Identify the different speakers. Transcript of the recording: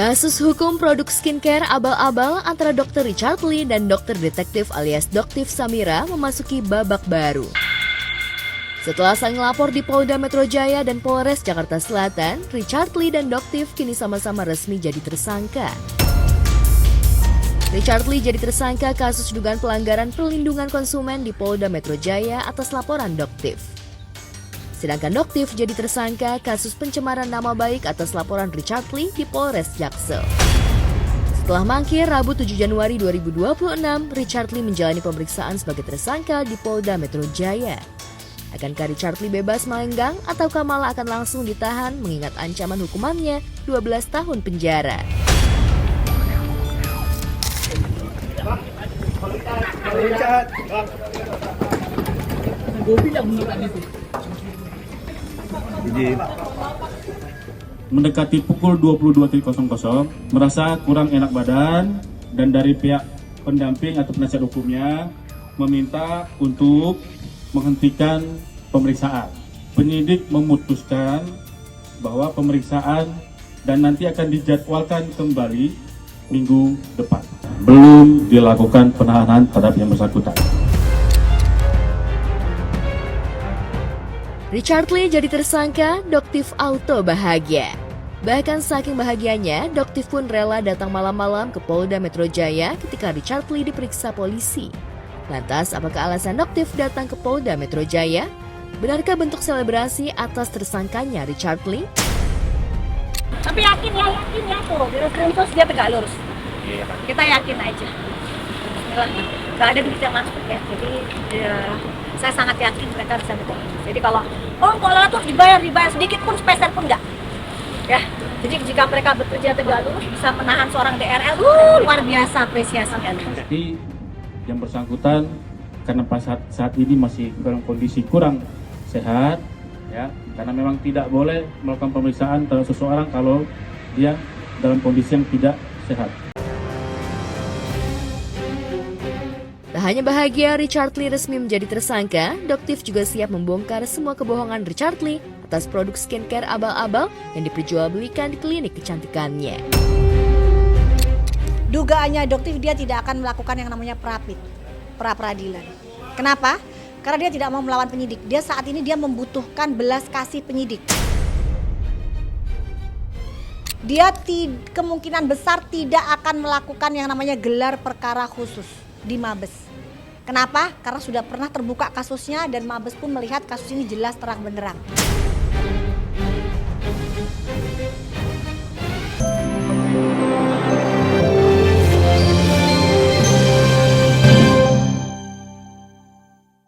Speaker 1: Kasus hukum produk skincare abal-abal antara Dr. Richard Lee dan Dr. Detektif alias Doktif Samira memasuki babak baru. Setelah saling lapor di Polda Metro Jaya dan Polres Jakarta Selatan, Richard Lee dan Doktif kini sama-sama resmi jadi tersangka. Richard Lee jadi tersangka kasus dugaan pelanggaran perlindungan konsumen di Polda Metro Jaya atas laporan Doktif. Sedangkan Doktif jadi tersangka kasus pencemaran nama baik atas laporan Richard Lee di Polres Jaksel. Setelah mangkir Rabu 7 Januari 2026, Richard Lee menjalani pemeriksaan sebagai tersangka di Polda Metro Jaya. Akankah Richard Lee bebas melenggang ataukah malah akan langsung ditahan mengingat ancaman hukumannya 12 tahun penjara?
Speaker 2: Mendekati pukul 22.00, merasa kurang enak badan dan dari pihak pendamping atau penasihat hukumnya meminta untuk menghentikan pemeriksaan. Penyidik memutuskan bahwa pemeriksaan dan nanti akan dijadwalkan kembali minggu depan. Belum dilakukan penahanan terhadap yang bersangkutan.
Speaker 1: Richard Lee jadi tersangka, Doktif Auto bahagia. Bahkan saking bahagianya, Doktif pun rela datang malam-malam ke Polda Metro Jaya ketika Richard Lee diperiksa polisi. Lantas, apakah alasan Doktif datang ke Polda Metro Jaya? Benarkah bentuk selebrasi atas tersangkanya Richard Lee?
Speaker 3: Tapi yakin ya tuh, di terus dia tegak lurus. Kita yakin aja. Bismillah, nggak ada duit yang masuk ya. Jadi saya sangat yakin mereka bisa betul. Jadi kalau tuh dibayar sedikit pun sepeser pun enggak. Ya, jadi jika mereka bekerja tegak lurus bisa menahan seorang DRL, luar biasa apresiasinya.
Speaker 2: Jadi yang bersangkutan karena saat ini masih dalam kondisi kurang sehat, ya, karena memang tidak boleh melakukan pemeriksaan terhadap seseorang kalau dia dalam kondisi yang tidak sehat.
Speaker 1: Tak hanya bahagia Richard Lee resmi menjadi tersangka, Doktif juga siap membongkar semua kebohongan Richard Lee atas produk skincare abal-abal yang diperjualbelikan di klinik kecantikannya.
Speaker 3: Dugaannya Doktif dia tidak akan melakukan yang namanya pra-peradilan. Kenapa? Karena dia tidak mau melawan penyidik. Dia saat ini membutuhkan belas kasih penyidik. Dia kemungkinan besar tidak akan melakukan yang namanya gelar perkara khusus di Mabes. Kenapa? Karena sudah pernah terbuka kasusnya dan Mabes pun melihat kasus ini jelas terang benderang.